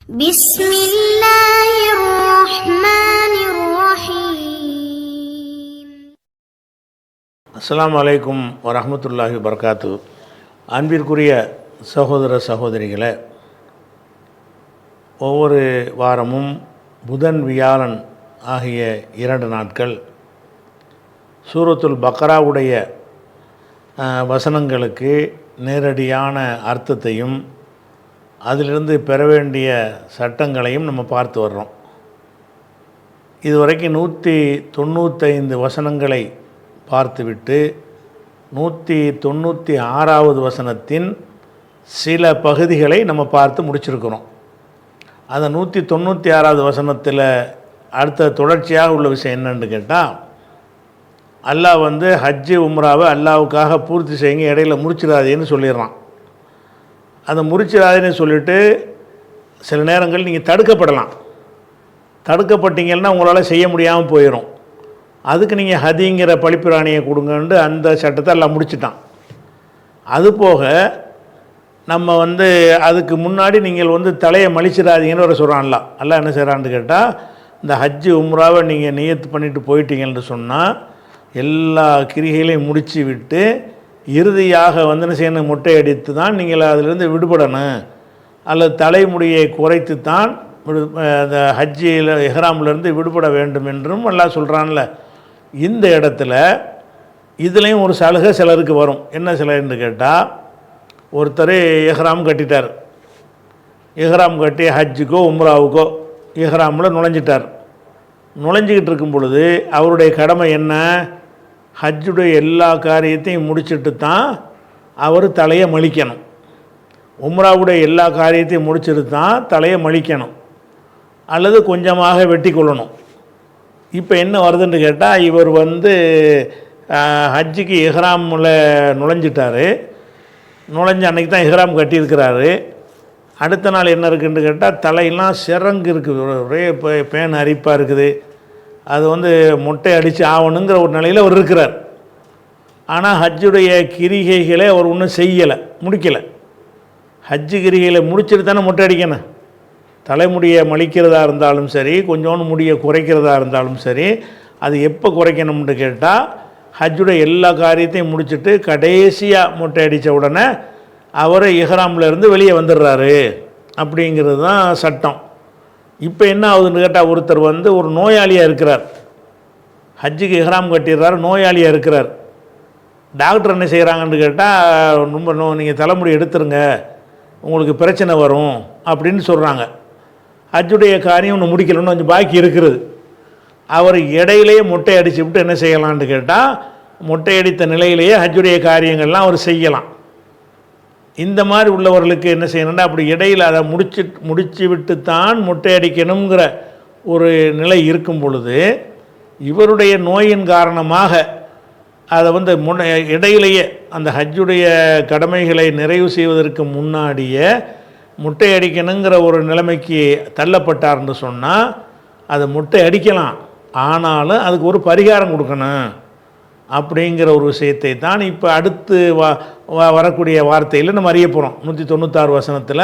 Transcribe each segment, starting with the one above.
بسم الله الرحمن الرحيم. அஸ்ஸலாமு அலைக்கும் வரஹ்மத்துல்லாஹி வபரகாத்து. அன்பிற்குரிய சகோதர சகோதரிகளே, ஒவ்வொரு வாரமும் புதன் வியாழன் ஆகிய 2 நாட்கள் சூரத்துல் பக்ராவுடைய வசனங்களுக்கு நேரடியான அர்த்தத்தையும் அதிலிருந்து பெற வேண்டிய சட்டங்களையும் நம்ம பார்த்து வர்றோம். இதுவரைக்கும் 195 வசனங்களை பார்த்துவிட்டு 196வது வசனத்தின் சில பகுதிகளை நம்ம பார்த்து முடிச்சிருக்கிறோம். அந்த 196வது வசனத்தில் அடுத்த தொடர்ச்சியாக உள்ள விஷயம் என்னன்னு கேட்டால், அல்லாஹ் ஹஜ்ஜு உம்ராவை அல்லாவுக்காக பூர்த்தி செய்யுங்க, இடையில முடிச்சிடாதேன்னு சொல்லிடுறான். அதை முறிச்சிடாதுன்னு சொல்லிவிட்டு சில நேரங்கள் நீங்கள் தடுக்கப்பட்டீங்கன்னா உங்களால் செய்ய முடியாமல் போயிடும். அதுக்கு நீங்கள் ஹதிங்கிற பழிப்பிராணியை கொடுங்கன்ட்டு அந்த சட்டத்தை எல்லாம் முடிச்சிட்டான். அதுபோக நம்ம அதுக்கு முன்னாடி நீங்கள் தலையை மலிச்சிடாதீங்கன்னு வர சொல்கிறான்ல. அல்ல என்ன செய்கிறான்னு கேட்டால், இந்த ஹஜ்ஜு உம்ராவை நீங்கள் நியத்து பண்ணிட்டு போயிட்டீங்கன்னு சொன்னால் எல்லா கிரிகைகளையும் முடித்து விட்டு இறுதியாக என்ன செய்யணும், மொட்டை அடித்து தான் நீங்கள் அதிலிருந்து விடுபடணும், அல்லது தலைமுடியை குறைத்து தான் அந்த ஹஜ்ஜில் இஹ்ராமிலிருந்து விடுபட வேண்டும் என்றும் எல்லாம் சொல்கிறான்ல. இந்த இடத்துல இதுலேயும் ஒரு சலுகை சிலருக்கு வரும். என்ன சலுகைன்னு கேட்டால், ஒருத்தர் இஹ்ராம் கட்டிட்டார். இஹ்ராம் கட்டி ஹஜ்ஜுக்கோ உம்ராவுக்கோ இஹ்ராமில் நுழைஞ்சிக்கிட்டு இருக்கும் பொழுது அவருடைய கடமை என்ன, ஹஜ்ஜுடைய எல்லா காரியத்தையும் முடிச்சுட்டு தான் அவர் தலையை மலிக்கணும். உம்ராவுடைய எல்லா காரியத்தையும் முடிச்சுட்டு தான் தலையை மலிக்கணும், அல்லது கொஞ்சமாக வெட்டி கொள்ளணும். இப்போ என்ன வருதுன்னு கேட்டால், இவர் ஹஜ்ஜுக்கு இஹ்ராமில் நுழைஞ்சிட்டார். நுழைஞ்ச அன்றைக்கி தான் இஹ்ராம் கட்டியிருக்கிறாரு. அடுத்த நாள் என்ன இருக்குதுன்னு கேட்டால், தலையெல்லாம் சிறங்கு இருக்குது, ஒரே பேன் அரிப்பாக இருக்குது. அது மொட்டை அடித்து ஆகணுங்கிற ஒரு நிலையில் அவர் இருக்கிறார். ஆனால் ஹஜ்ஜுடைய கிரிகைகளை அவர் ஒன்றும் செய்யலை, முடிக்கலை. ஹஜ்ஜு கிரிகைகளை முடிச்சுட்டு தானே மொட்டை அடிக்கணும். தலைமுடியை மலிக்கிறதா இருந்தாலும் சரி, கொஞ்சோண்டு முடியை குறைக்கிறதா இருந்தாலும் சரி, அது எப்போ குறைக்கணும்னு கேட்டால், ஹஜ்ஜுடைய எல்லா காரியத்தையும் முடிச்சுட்டு கடைசியாக மொட்டை அடித்த உடனே அவர் இஹ்ராம்லேருந்து வெளியே வந்துடுறாரு. அப்படிங்கிறது தான் சட்டம். இப்போ என்ன ஆகுதுன்னு கேட்டால், ஒருத்தர் ஒரு நோயாளியாக இருக்கிறார், ஹஜ்ஜுக்கு இஹ்ராம் கட்டிடுறாரு, நோயாளியாக இருக்கிறார். டாக்டர் என்ன செய்கிறாங்கன்னு கேட்டால், ரொம்ப நீங்கள் தலைமுடி எடுத்துருங்க, உங்களுக்கு பிரச்சனை வரும் அப்படின்னு சொல்கிறாங்க. ஹஜ்ஜுடைய காரியம் ஒன்று முடிக்கலன்னு கொஞ்சம் பாக்கி இருக்கிறது. அவர் இடையிலேயே மொட்டை அடித்து விட்டு என்ன செய்யலான்னு கேட்டால், மொட்டை அடித்த நிலையிலேயே ஹஜ்ஜுடைய காரியங்கள்லாம் அவர் செய்யலாம். இந்த மாதிரி உள்ளவர்களுக்கு என்ன செய்யணும்னா, அப்படி இடையில் அதை முடிச்சு விட்டு தான் மொட்டை அடிக்கணுங்கிற ஒரு நிலை இருக்கும் பொழுது, இவருடைய நோயின் காரணமாக அதை இடையிலேயே அந்த ஹஜ்ஜுடைய கடமைகளை நிறைவு செய்வதற்கு முன்னாடியே மொட்டை அடிக்கணுங்கிற ஒரு நிலைமைக்கு தள்ளப்பட்டார்னு சொன்னால், அதை மொட்டை அடிக்கலாம், ஆனாலும் அதுக்கு ஒரு பரிகாரம் கொடுக்கணும் அப்படிங்கிற ஒரு விஷயத்தை தான் இப்போ அடுத்து வரக்கூடிய வார்த்தையில் நம்ம அறிய போகிறோம். 196 வசனத்தில்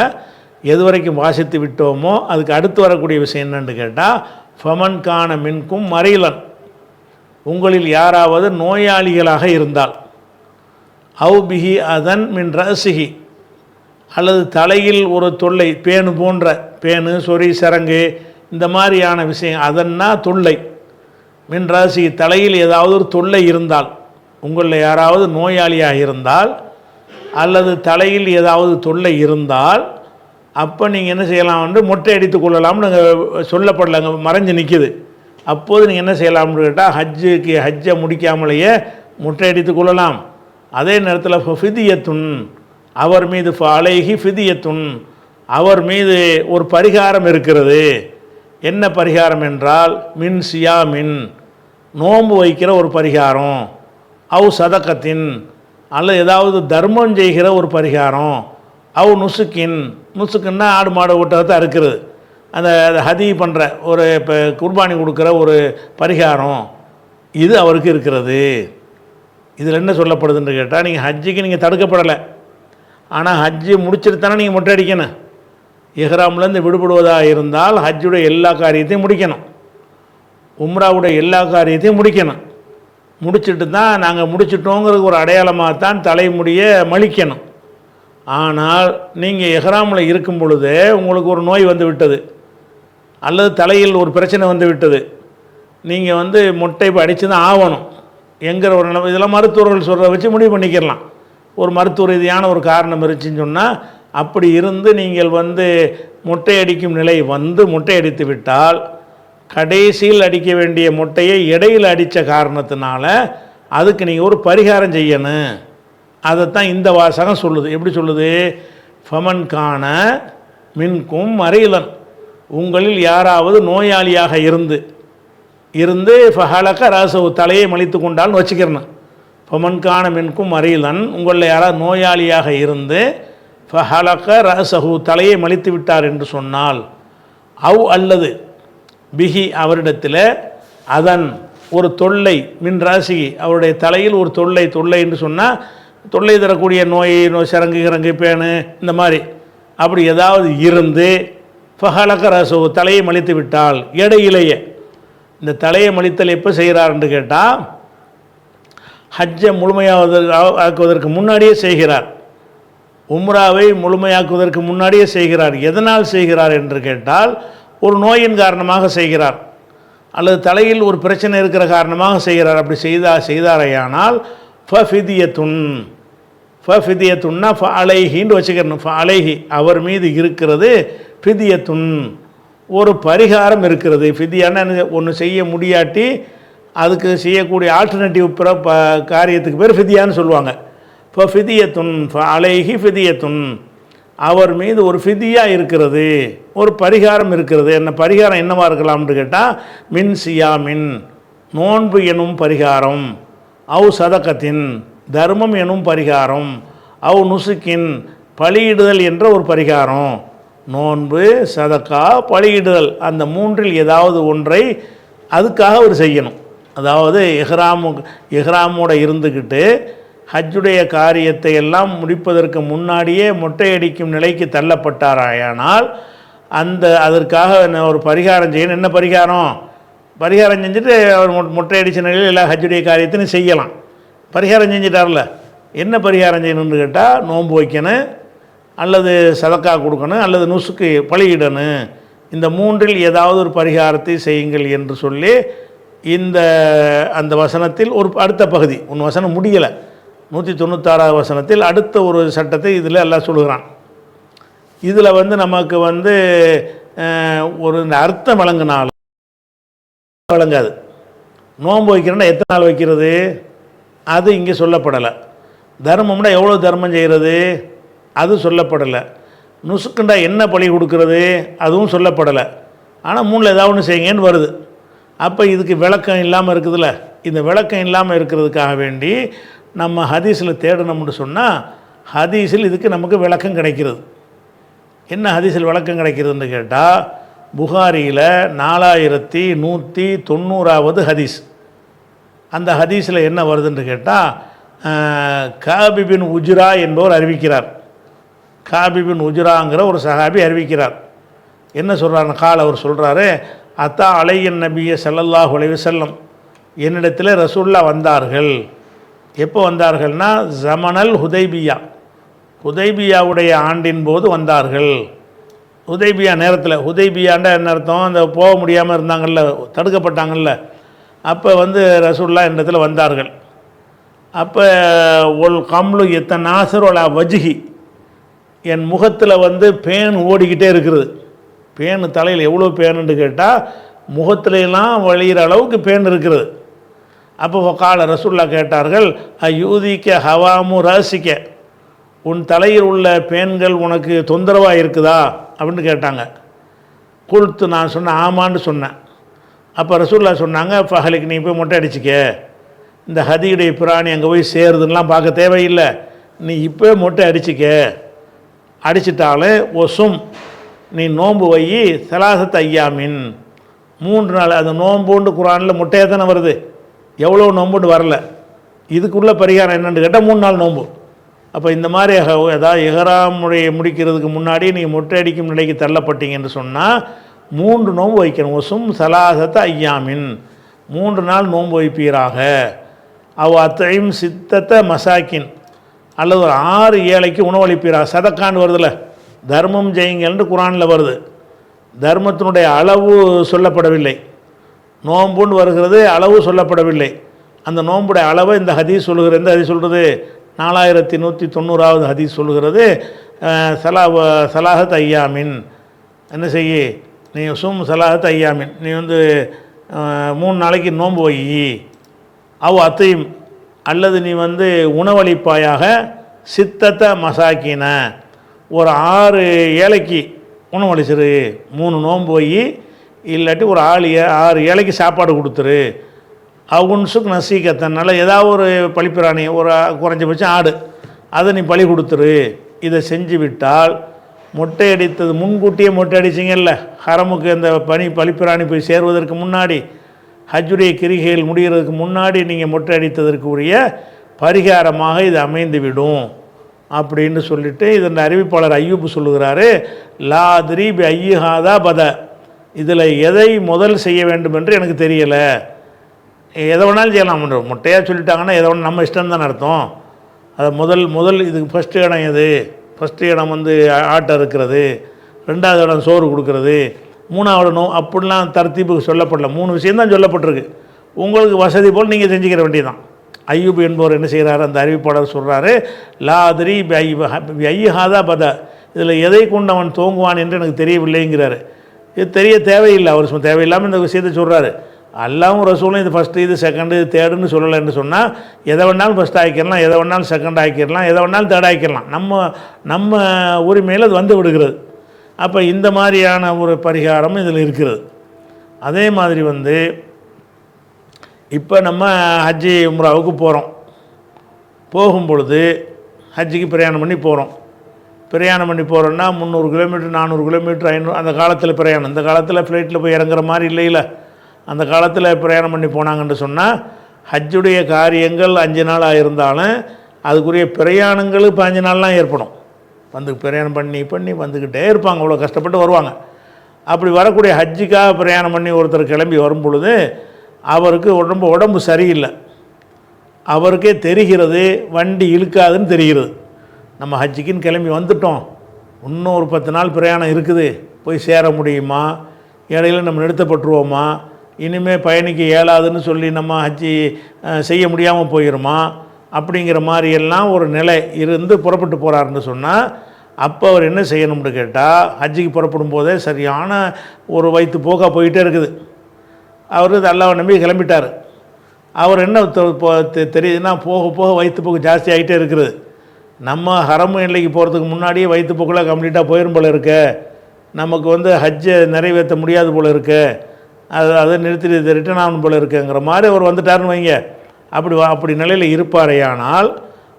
எது வரைக்கும் வாசித்து விட்டோமோ அதுக்கு அடுத்து வரக்கூடிய விஷயம் என்னன்னு கேட்டால், ஃபமன் கான மின்கும் மரீலன், உங்களில் யாராவது நோயாளிகளாக இருந்தால், அவு பிஹி அதன் மின் ரசிஹி, அல்லது தலையில் ஒரு தொல்லை, பேனு போன்ற பேனு சொறி சரங்கு இந்த மாதிரியான விஷயம், அதன்னா தொல்லை, மின் ராசி தலையில் ஏதாவது ஒரு தொல்லை இருந்தால், உங்களில் யாராவது நோயாளியாக இருந்தால் அல்லது தலையில் ஏதாவது தொல்லை இருந்தால், அப்போ நீங்கள் என்ன செய்யலாம், மொட்டை அடித்து கொள்ளலாம்னு சொல்லப்படலைங்க, மறைஞ்சு நிற்கிது. அப்போது நீங்கள் என்ன செய்யலாம்னு கேட்டால், ஹஜ்ஜை முடிக்காமலேயே மொட்டை அடித்து கொள்ளலாம். அதே நேரத்தில் ஃபிதியத்துன், அவர் மீது அலைஹி ஃபிதியத்துன், அவர் மீது ஒரு பரிகாரம் இருக்கிறது. என்ன பரிகாரம் என்றால், மின் சியாமின், நோன்பு வைக்கிற ஒரு பரிகாரம், அவு சதக்கத்தின், அல்லது ஏதாவது தர்மம் செய்கிற ஒரு பரிகாரம், அவு நுசுக்கின், நுசுக்குன்னா ஆடு மாடு ஒட்டகத்தை அறுக்கிறது, அந்த ஹதி பண்ணுற ஒரு இப்போ குர்பானி கொடுக்குற ஒரு பரிகாரம், இது அவருக்கு இருக்கிறது. இதில் என்ன சொல்லப்படுதுன்னு கேட்டால், நீங்கள் ஹஜ்ஜுக்கு நீங்கள் தடுக்கப்படலை, ஆனால் ஹஜ்ஜு முடிச்சுட்டு தானே நீங்கள் மொட்டை அடிக்கணும். இஹ்ராம்லேருந்து விடுபடுவதாக இருந்தால் ஹஜ்ஜுடைய எல்லா காரியத்தையும் முடிக்கணும், உம்ராவுடைய எல்லா காரியத்தையும் முடிக்கணும். முடிச்சுட்டு தான் நாங்கள் முடிச்சிட்டோங்கிறது ஒரு அடையாளமாக தான் தலைமுடியை மலிக்கணும். ஆனால் நீங்கள் இஹ்ராமில் இருக்கும் பொழுது உங்களுக்கு ஒரு நோய் வந்து விட்டது, அல்லது தலையில் ஒரு பிரச்சனை வந்து விட்டது, நீங்கள் வந்து மொட்டை அடித்து தான் ஆகணும் என்கிற ஒரு நிலைமை, இதெல்லாம் மருத்துவர்கள் சொல்கிறத வச்சு முடிவு பண்ணிக்கிறலாம். ஒரு மருத்துவ ரீதியான ஒரு காரணம் இருந்துச்சுன்னு சொன்னால், அப்படி இருந்து நீங்கள் வந்து மொட்டை அடிக்கும் நிலை வந்து மொட்டை அடித்து விட்டால், கடைசியில் அடிக்க வேண்டிய மொட்டையை இடையில் அடித்த காரணத்தினால அதுக்கு நீங்கள் ஒரு பரிகாரம் செய்யணும். அதைத்தான் இந்த வாசகம் சொல்லுது. எப்படி சொல்லுது? ஃபமன் கான மின்கும் மரீலன், உங்களில் யாராவது நோயாளியாக இருந்து ஃபஹலக ரஸஹு, தலையை மலித்து கொண்டால்னு வச்சுக்கிறேன். ஃபமன்கான மின்கும் மரீலன், உங்களில் யாராவது நோயாளியாக இருந்து ஃபஹலக ரஸஹு, தலையை மலித்து விட்டார் என்று சொன்னால், அவ் அல்லது பிஹி, அவரிடத்தில் அதன் ஒரு தொல்லை, மின் ராசி, அவருடைய தலையில் ஒரு தொல்லை என்று சொன்னால் தொல்லை தரக்கூடிய நோய் சரங்கு பேனு இந்த மாதிரி அப்படி ஏதாவது இருந்து ஃபஹலக ரஸஹு, தலையை மலித்து விட்டால், இடையிலேயே. இந்த தலையை மலித்தல் எப்போ செய்கிறார்ன்னு கேட்டால், ஹஜ்ஜை முழுமையாக்குவதற்கு முன்னாடியே செய்கிறார், உம்ராவை முழுமையாக்குவதற்கு முன்னாடியே செய்கிறார். எதனால் செய்கிறார் என்று கேட்டால், ஒரு நோயின் காரணமாக செய்கிறார், அல்லது தலையில் ஒரு பிரச்சனை இருக்கிற காரணமாக செய்கிறார். அப்படி செய்தாரையானால் ஃபஃபிதியத்துன்னா அலைஹின்னு வச்சுக்கிறணும். அலைஹி, அவர் மீது இருக்கிறது, ஃபிதியத்துன், ஒரு பரிகாரம் இருக்கிறது. ஃபிதியான்னு ஒன்று செய்ய முடியாட்டி அதுக்கு செய்யக்கூடிய ஆல்டர்னேட்டிவ் காரியத்துக்கு பேர் ஃபிதியான்னு சொல்லுவாங்க. இப்போ ஃபிதியத்துன் அலைஹி ஃபிதியத்துன், அவர் மீது ஒரு ஃபிதியா இருக்கிறது, ஒரு பரிகாரம் இருக்கிறது. என்ன பரிகாரம் என்னவாக இருக்கலாம்னு கேட்டால், மின் சியாமின், நோன்பு எனும் பரிகாரம், அவு சதக்கத்தின், தர்மம் எனும் பரிகாரம், அவு நுசுக்கின், பலியிடுதல் என்ற ஒரு பரிகாரம். நோன்பு, சதக்கா, பலியிடுதல், அந்த மூன்றில் ஏதாவது ஒன்றை அதுக்காக அவர் செய்யணும். அதாவது இஹ்ராமோட இருந்துக்கிட்டு ஹஜ்ஜுடைய காரியத்தை எல்லாம் முடிப்பதற்கு முன்னாடியே மொட்டையடிக்கும் நிலைக்கு தள்ளப்பட்டாராயானால் அதற்காக ஒரு பரிகாரம் செய்யணும். என்ன பரிகாரம் செஞ்சுட்டு அவர் மொட்டையடித்த நிலையில் எல்லா ஹஜ்ஜுடைய காரியத்தையும் செய்யலாம். பரிகாரம் செஞ்சிட்டார்ல, என்ன பரிகாரம் செய்யணும்னு கேட்டால், நோன்பு வைக்கணும், அல்லது சதக்கா கொடுக்கணும், அல்லது நுசுக்கு பலியிடணும். இந்த மூன்றில் ஏதாவது ஒரு பரிகாரத்தை செய்யுங்கள் என்று சொல்லி அந்த வசனத்தில் ஒரு அடுத்த பகுதி, ஒன்று வசனம் முடியலை, 196வது வசனத்தில் அடுத்த ஒரு சட்டத்தை இதில் எல்லாம் சொல்லுகிறான். இதில் வந்து நமக்கு வந்து ஒரு இந்த அர்த்தம் வழங்கினாலும் வழங்காது. நோன்பு வைக்கிறேன்னா எத்தனை நாள் வைக்கிறது அது இங்கே சொல்லப்படலை. தர்மம்னா எவ்வளோ தர்மம் செய்கிறது அது சொல்லப்படலை. நுசுக்குண்டா என்ன பலி கொடுக்கறது அதுவும் சொல்லப்படலை. ஆனால் மூணில் ஏதாவது ஒன்று செய்யுங்கன்னு வருது. அப்போ இதுக்கு விளக்கம் இல்லாமல் இருக்குதுல்ல, இந்த விளக்கம் இல்லாமல் இருக்கிறதுக்காக வேண்டி நம்ம ஹதீஸில் தேடணும்னு சொன்னால், ஹதீஸில் இதுக்கு நமக்கு விளக்கம் கிடைக்கிறது. என்ன ஹதீஸில் விளக்கம் கிடைக்கிறதுன்னு கேட்டால், புகாரியில் 4190வது ஹதீஸ். அந்த ஹதீஸில் என்ன வருதுன்னு கேட்டால், காபி பின் உஜ்ரா என்பவர் அறிவிக்கிறார். காபி பின் உஜ்ராங்கிற ஒரு சஹாபி அறிவிக்கிறார். என்ன சொல்கிறாருன்னு கால் அவர் சொல்கிறாரு, அத்தா அலையன் நபிய ஸல்லல்லாஹு அலைஹி வஸல்லம், என்னிடத்தில் ரசூல்லா வந்தார்கள். எப்போ வந்தார்கள்னா, ஜமனல் ஹுதைபியாவுடைய ஆண்டின் போது வந்தார்கள். ஹுதைபியா நேரத்தில், ஹுதைபியாண்டா என்ன அர்த்தம், அந்த போக முடியாமல் இருந்தாங்கள்ல, தடுக்கப்பட்டாங்கள்ல, அப்போ வந்து ரசூல்லா என்னிடத்தில் வந்தார்கள். அப்போ ஒல் கம்லு எத்தனாசரோலா வஜ்ஹி, என் முகத்தில் வந்து பேன் ஓடிக்கிட்டே இருக்கிறது. பேனு தலையில் எவ்வளோ பேனுன்னு கேட்டால் முகத்திலெல்லாம் வழிகிற அளவுக்கு பேன் இருக்கிறது. அப்போ கால ரசூல்லா கேட்டார்கள், யூதிக்க ஹவாமு ராசிக்க, உன் தலையில் உள்ள பேன்கள் உனக்கு தொந்தரவாக இருக்குதா அப்படின்னு கேட்டாங்க. குல்த்து, நான் சொன்னேன் ஆமான்னு சொன்னேன். அப்போ ரசூல்லா சொன்னாங்க, ஃபஹலுக்கு நீ போய் மொட்டை அடிச்சிக்க, இந்த ஹதியுடைய பிராணி அங்கே போய் சேருதுன்னெலாம் பார்க்க தேவையில்லை, நீ இப்போ மொட்டை அடிச்சிக்க. அடிச்சிட்டாலும் ஒசும், நீ நோன்பு வை, சலாசத் ஐயாமின், 3 நாள். அந்த நோன்புண்டு குரானில் முட்டையாக தானே வருது, எவ்வளோ நோன்புண்டு வரல. இதுக்குள்ள பரிகாரம் என்னென்னு கேட்டால் 3 நாள் நோன்பு. அப்போ இந்த மாதிரி ஏதாவது இஹ்ராமுடைய முடிக்கிறதுக்கு முன்னாடி நீங்கள் மொட்டை அடிக்கும் நிலைக்கு தள்ளப்பட்டீங்கன்னு சொன்னால் 3 நோன்பு வைக்கணும். ஒசும் சலாசத்த ஐயாமின், 3 நாள் நோன்பு வைப்பீராக. அத்தையும் சித்தத்தை மசாக்கின், அல்லது ஒரு 6 ஏழைக்கு உணவளிப்பீராக. சதக்கான்னு வருதுல்ல, தர்மம் செய்யுங்கள்னு குரானில் வருது. தர்மத்தினுடைய அளவு சொல்லப்படவில்லை, நோன்புன்னு வருகிறது, அளவு சொல்லப்படவில்லை. அந்த நோன்புடைய அளவை இந்த ஹதீஸ் சொல்லுகிறது. எந்த ஹதீஸ் சொல்கிறது? 4190வது ஹதீஸ் சொல்லுகிறது. சலாஹத் ஐயாமின், என்ன செய்ய நீ சும் சலாஹத் ஐயாமின், நீ 3 நாளைக்கு நோன்பு வை. அத்தையும், அல்லது நீ உணவளிப்பாயாக. சித்தத்தை மசாக்கின, ஒரு 6 ஏழைக்கு உணவளிச்சிரு. 3 நோன்பு வை, இல்லாட்டி ஒரு 6 ஏழைக்கு சாப்பாடு கொடுத்துரு. அவன்சுக்கு நசீக்கத்தனால ஏதாவது ஒரு பழிப்பிராணி, ஒரு குறைஞ்சபட்சம் ஆடு, அதை நீ பழி கொடுத்துரு. இதை செஞ்சு விட்டால், மொட்டை அடித்தது முன்கூட்டியே மொட்டை அடிச்சிங்கல்ல, ஹரமுக்கு இந்த பழிப்பிராணி போய் சேருவதற்கு முன்னாடி, ஹஜ்ஜுடைய கிரிகைகள் முடிகிறதுக்கு முன்னாடி நீங்கள் மொட்டை அடித்ததற்கு உரிய பரிகாரமாக இது அமைந்துவிடும் அப்படின்னு சொல்லிட்டு இதன் அறிவிப்பாளர் ஐயூப் சொல்லுகிறாரு. லாதிரி பி ஐயுஹாதா பத, இதில் எதை முதல் செய்ய வேண்டும் என்று எனக்கு தெரியலை. எதை வேணாலும் செய்யலாம். மொட்டையாக சொல்லிட்டாங்கன்னா எதை வேணாலும் நம்ம இஷ்டம் தான் அர்த்தம். அதை முதல் இதுக்கு ஃபஸ்ட்டு இடம் எது? ஃபஸ்ட்டு இடம் ஆட்டை இருக்கிறது, 2வது இடம் சோறு கொடுக்கறது, 3வது இடம் அப்படிலாம் தர்த்தீப்புக்கு சொல்லப்படல. 3 விஷயந்தான் சொல்லப்பட்டிருக்கு. உங்களுக்கு வசதி போல் நீங்கள் செஞ்சுக்கிற வேண்டியதான். ஐயூப் என்பவர் என்ன செய்கிறாரு, அந்த அறிவிப்பாளர் சொல்கிறாரு, லாதிரி ஐயுஹாதா பத, இதில் எதை கொண்டு அவன் தூங்குவான் என்று எனக்கு தெரியவில்லைங்கிறாரு. இது தெரிய தேவையில்லை, அவர் தேவையில்லாமல் இந்த விஷயத்தை சொல்கிறாரு. அல்லாவும் ரசூலும் இது ஃபஸ்ட்டு, இது செகண்டு, இது தேர்டுன்னு சொல்லலைன்னு சொன்னால், எதை வேணாலும் ஃபஸ்ட் ஆக்கிடலாம், எதை வேணாலும் செகண்ட் ஆக்கிடலாம், எதை வேணாலும் தேர்ட் ஆக்கிடலாம். நம்ம உரிமையில் அது விடுகிறது. அப்போ இந்த மாதிரியான ஒரு பரிகாரம் இதில் இருக்கிறது. அதே மாதிரி இப்போ நம்ம ஹஜ்ஜி உம்ராவுக்கு போகிறோம். போகும் பொழுது ஹஜ்ஜிக்கு பிரயாணம் பண்ணி போகிறோம். பிரயாணம் பண்ணி போகிறோன்னா 300 கிலோமீட்டர், 400 கிலோமீட்டர், 500, அந்த காலத்தில் பிரயாணம். இந்த காலத்தில் ஃப்ளைட்டில் போய் இறங்குற மாதிரி இல்லையில. அந்த காலத்தில் பிரயாணம் பண்ணி போனாங்கன்னு சொன்னால், ஹஜ்ஜுடைய காரியங்கள் 5 நாளாக இருந்தாலும் அதுக்குரிய பிரயாணங்கள் 15 நாள்லாம் ஏற்படும். பிரயாணம் பண்ணி வந்துக்கிட்டே இருப்பாங்க, அவ்வளோ கஷ்டப்பட்டு வருவாங்க. அப்படி வரக்கூடிய ஹஜ்ஜுக்காக பிரயாணம் பண்ணி ஒருத்தர் கிளம்பி வரும் பொழுது அவருக்கு உடம்பு சரியில்லை. அவருக்கே தெரிகிறது, வண்டி இழுக்காதுன்னு தெரிகிறது. நம்ம ஹஜ்ஜுக்குன்னு கிளம்பி வந்துட்டோம், இன்னும் ஒரு 10 நாள் பிரயாணம் இருக்குது, போய் சேர முடியுமா, இடையில நம்ம நிறுத்தப்பட்டுருவோமா, இனிமேல் பயணிக்க இயலாதுன்னு சொல்லி நம்ம ஹஜ்ஜி செய்ய முடியாமல் போயிடுமா, அப்படிங்கிற மாதிரியெல்லாம் ஒரு நிலை இருந்து புறப்பட்டு போகிறாருன்னு சொன்னால், அப்போ அவர் என்ன செய்யணும்னு கேட்டால், ஹஜ்ஜிக்கு புறப்படும் போதே சரியான ஒரு வயிற்று போக்காக போயிட்டே இருக்குது. அவர் அல்லாஹ்வை நம்பி கிளம்பிட்டார். அவர் என்ன தெரியுதுன்னா, போக போக வயிற்று போக்கு ஜாஸ்தி ஆகிட்டே இருக்குது. நம்ம ஹரம் எல்லைக்கு போகிறதுக்கு முன்னாடியே வயிற்று போக்கெல்லாம் கம்ப்ளீட்டாக போயிடும் போல் இருக்க, நமக்கு ஹஜ்ஜை நிறைவேற்ற முடியாது போல் இருக்கு, அதை நிறுத்தி ரிட்டர்ன் ஆகணும் போல் இருக்குங்கிற மாதிரி அவர் வந்துட்டாருன்னு வைங்க. அப்படி நிலையில் இருப்பாரையானால்,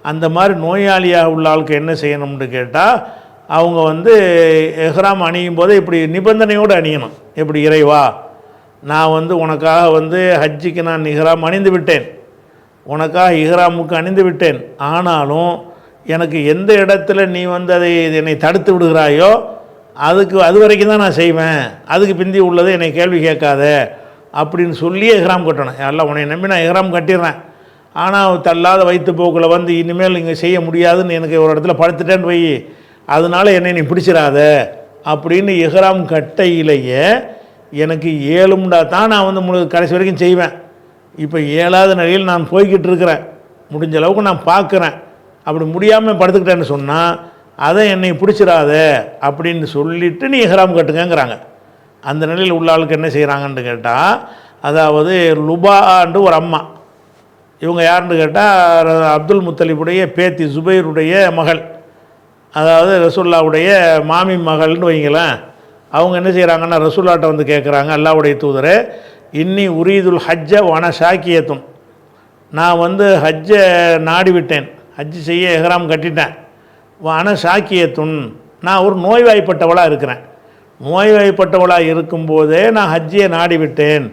அந்த மாதிரி நோயாளியாக உள்ள ஆளுக்கு என்ன செய்யணும்னு கேட்டால், அவங்க எஹ்ராம் அணியும் போதே இப்படி நிபந்தனையோடு அணியணும். எப்படி, இறைவா, நான் உனக்காக ஹஜ்ஜிக்கு நான் இஹ்ராம் அணிந்து விட்டேன், உனக்காக இஹ்ராமுக்கு அணிந்து விட்டேன், ஆனாலும் எனக்கு எந்த இடத்துல நீ அதை என்னை தடுத்து விடுகிறாயோ அது வரைக்கும் தான் நான் செய்வேன், அதுக்கு பிந்தி உள்ளதை என்னை கேள்வி கேட்காத அப்படின்னு சொல்லி இஹ்ராம் கட்டணும். எல்லாம் உன்னை நம்பி நான் இஹ்ராம் கட்டிடுறேன், ஆனால் தள்ளாத வயிற்று போக்கில் இனிமேல் இங்கே செய்ய முடியாதுன்னு எனக்கு ஒரு இடத்துல படுத்துட்டேன்னு வை, அதனால் என்னை நீ பிடிச்சிடாத அப்படின்னு இஹ்ராம் கட்டையிலேயே எனக்கு ஏழும்டா தான் நான் கடைசி வரைக்கும் செய்வேன். இப்போ 7வது நிலையில் நான் போய்கிட்டு இருக்கிறேன், முடிஞ்ச அளவுக்கு நான் பார்க்குறேன், அப்படி முடியாமல் படுத்துக்கிட்டேன்னு சொன்னால் அதை என்னை பிடிச்சிடாத அப்படின்னு சொல்லிவிட்டு நீ இஹ்ராம் கட்டுங்கிறாங்க. அந்த நிலையில் உள்ள ஆளுக்கு என்ன செய்கிறாங்கன்னு கேட்டால், அதாவது லுபான்னு ஒரு அம்மா, இவங்க யாருன்னு கேட்டால் அப்துல் முத்தலிபுடைய பேத்தி ஜுபைருடைய மகள், அதாவது ரசூல்லாவுடைய மாமி மகள்னு வைங்களேன். அவங்க என்ன செய்கிறாங்கன்னா, ரசூல்லாட்ட கேட்குறாங்க, அல்லாஹ்வுடைய தூதரே, இன்னி உரீதுல் ஹஜ்ஜ வன ஷாக்கியத்தும், நான் ஹஜ்ஜை நாடி விட்டேன், ஹஜ்ஜு செய்ய இஹ்ராம் கட்டிட்டேன், வன ஷாக்கியத்துன், நான் ஒரு நோய்வாய்ப்பட்டவளாக இருக்கிறேன், நோய்வாய்ப்பட்டவளாக இருக்கும்போதே நான் ஹஜ்ஜியை நாடி விட்டேன்,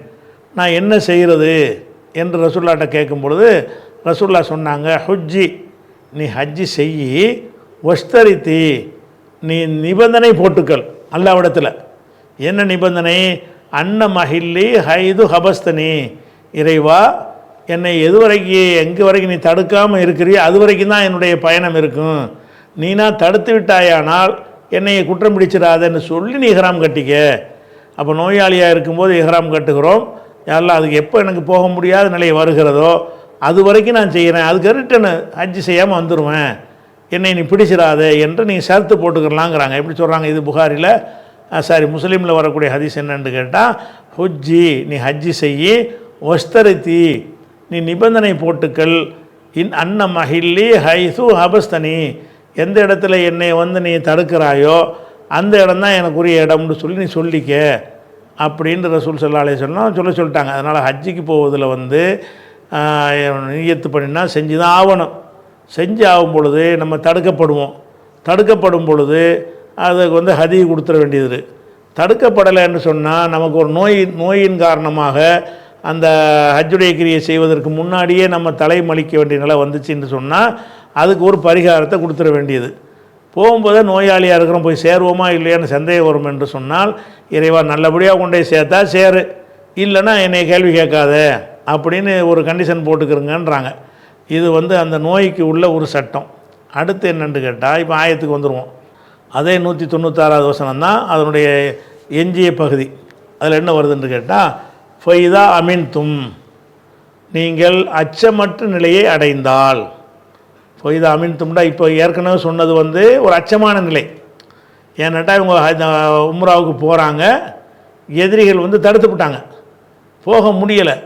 நான் என்ன செய்கிறது என்று ரசூல்லாட்ட கேட்கும் பொழுது ரசூல்லா சொன்னாங்க, ஹுஜ்ஜி, நீ ஹஜ்ஜி செய்யி, ஒஸ்தரித்தி நீ நிபந்தனை போட்டுக்கள் அல்லாவிடத்தில். என்ன நிபந்தனை? அன்ன மஹில்லி ஹைது ஹபஸ்தனி, இறைவா என்னை எது வரைக்கும் எங்கே வரைக்கும் நீ தடுக்காமல் இருக்கிறியோ அது வரைக்கும் தான் என்னுடைய பயணம் இருக்கும். நீனா தடுத்து விட்டாயானால் என்னை குற்றம் பிடிச்சிடாதன்னு சொல்லி நீ இஹ்ராம் கட்டிக்க. அப்போ நோயாளியாக இருக்கும்போது இஹ்ராம் கட்டுகிறோம். யாரெல்லாம் அதுக்கு எப்போ எனக்கு போக முடியாத நிலை வருகிறதோ அது வரைக்கும் நான் செய்கிறேன், அதுக்கு ரிட்டனு ஹஜ்ஜி செய்யாமல் வந்துடுவேன், என்னை நீ பிடிச்சிடாத என்று நீங்கள் ஷர்த்து போட்டுக்கலாங்கிறாங்க. எப்படி சொல்கிறாங்க? இது புகாரில் முஸ்லீமில் வரக்கூடிய ஹதீஸ் என்னன்னு கேட்டால், ஹுஜ்ஜி நீ ஹஜ்ஜி செய்யி, ஒஸ்தரித்தி நீ நிபந்தனை போட்டுக்கள், அன்ன மஹில்லி ஹைசு ஹபஸ்தனி எந்த இடத்துல என்னை நீ தடுக்கிறாயோ அந்த இடம் தான் எனக்குரிய இடம்னு சொல்லி நீ சொல்லிக்க அப்படின்னு ரசூல் ஸல்லல்லாஹு அலைஹி வஸல்லம் சொல்லிட்டாங்க. அதனால் ஹஜ்ஜிக்கு போவதில் நியத்து பண்ணினா செஞ்சு தான் ஆகணும். செஞ்சு ஆகும் பொழுது நம்ம தடுக்கப்படும் பொழுது அதுக்கு ஹதி கொடுத்துட வேண்டியது. தடுக்கப்படலைன்னு சொன்னால் நமக்கு ஒரு நோயின் காரணமாக அந்த ஹஜ்ஜுடைய கிரியை செய்வதற்கு முன்னாடியே நம்ம தலைமலிக்க வேண்டிய நிலை வந்துச்சுன்னு சொன்னால் அதுக்கு ஒரு பரிகாரத்தை கொடுத்துட வேண்டியது. போகும்போதே நோயாளியாக இருக்கிறோம், போய் சேருவோமா இல்லையான்னு சந்தேகம் வரும் என்று சொன்னால், இறைவா நல்லபடியாக கொண்டு போய் சேர்த்தா சேரு, இல்லைன்னா என்னை கேள்வி கேட்காத அப்படின்னு ஒரு கண்டிஷன் போட்டுக்கிறங்கன்றாங்க. இது அந்த நோய்க்கு உள்ள ஒரு சட்டம். அடுத்து என்னென்னு கேட்டால், இப்போ ஆயத்துக்கு வந்துடுவோம். அதே 196வது வசனம் தான் அதனுடைய எஞ்சிய பகுதி. அதில் என்ன வருதுன்னு கேட்டால், ஃபைதா அமின்தும் நீங்கள் அச்சமற்ற நிலையை அடைந்தால். ஃபைதா அமின்தும்டா இப்போ ஏற்கனவே சொன்னது ஒரு அச்சமான நிலை. ஏன்னாட்டா இவங்க உம்ராவுக்கு போகிறாங்க, எதிரிகள் தடுத்துவிட்டாங்க, போக முடியலை,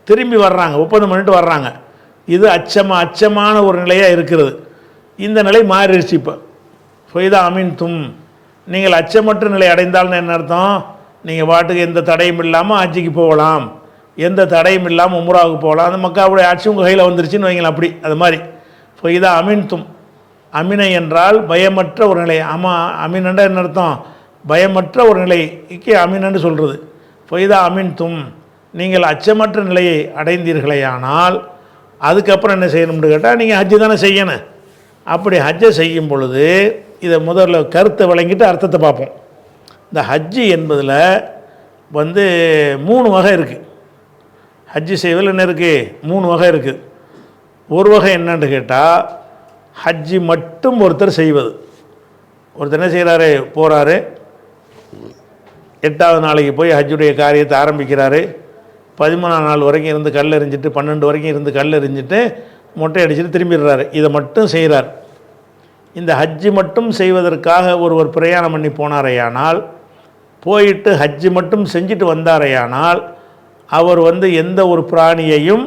திரும்பி வர்றாங்க, ஒப்பந்தம் பண்ணிட்டு வர்றாங்க. இது அச்சமான ஒரு நிலையாக இருக்கிறது. இந்த நிலை மாறிடுச்சு. இப்போ ஃபைதா அமின்தும் நீங்கள் அச்சமற்ற நிலை அடைந்தால்னு என்ன அர்த்தம்? நீங்கள் பாட்டுக்கு எந்த தடையும் இல்லாமல் ஹஜ்ஜிக்கு போகலாம், எந்த தடையும் இல்லாமல் உம்ராவுக்கு போகலாம். அந்த மக்காவுடைய ஆட்சி உங்கள் கையில் வந்துருச்சுன்னு வைங்களேன். அப்படி அது மாதிரி ஃபைதா அமின்தும், அமினை என்றால் பயமற்ற ஒரு நிலை. அமினண்டா என்ன அர்த்தம்? பயமற்ற ஒரு நிலைக்கு அமினன்னு சொல்கிறது. ஃபைதா அமின்தும் நீங்கள் அச்சமற்ற நிலையை அடைந்தீர்களேயானால் அதுக்கப்புறம் என்ன செய்யணும்னு கேட்டால், நீங்கள் ஹஜ்ஜு தானே செய்யணும். அப்படி ஹஜ்ஜை செய்யும் பொழுது இதை முதல்ல கருத்தை விளங்கிட்டு அர்த்தத்தை பார்ப்போம். இந்த ஹஜ்ஜி என்பதில் 3 வகை இருக்குது. ஹஜ்ஜி செய்வதில் என்ன இருக்குது? 3 வகை இருக்குது. ஒரு வகை என்னன்னு கேட்டால், ஹஜ்ஜி மட்டும் ஒருத்தர் செய்வது. ஒருத்தர் என்ன செய்கிறாரு? போகிறாரு, 8வது நாளைக்கு போய் ஹஜ்ஜுடைய காரியத்தை ஆரம்பிக்கிறாரு. 13ஆம் நாள் வரைக்கும் இருந்து கல் எறிஞ்சிட்டு 12 வரைக்கும் இருந்து கல் எறிஞ்சிட்டு மொட்டை அடிச்சுட்டு திரும்பிடுறாரு. இதை மட்டும் செய்கிறார். இந்த ஹஜ்ஜி மட்டும் செய்வதற்காக ஒருவர் பிரயாணம் பண்ணி போனாரையானால், போயிட்டு ஹஜ்ஜி மட்டும் செஞ்சுட்டு வந்தாரையானால், அவர் எந்த ஒரு பிராணியையும்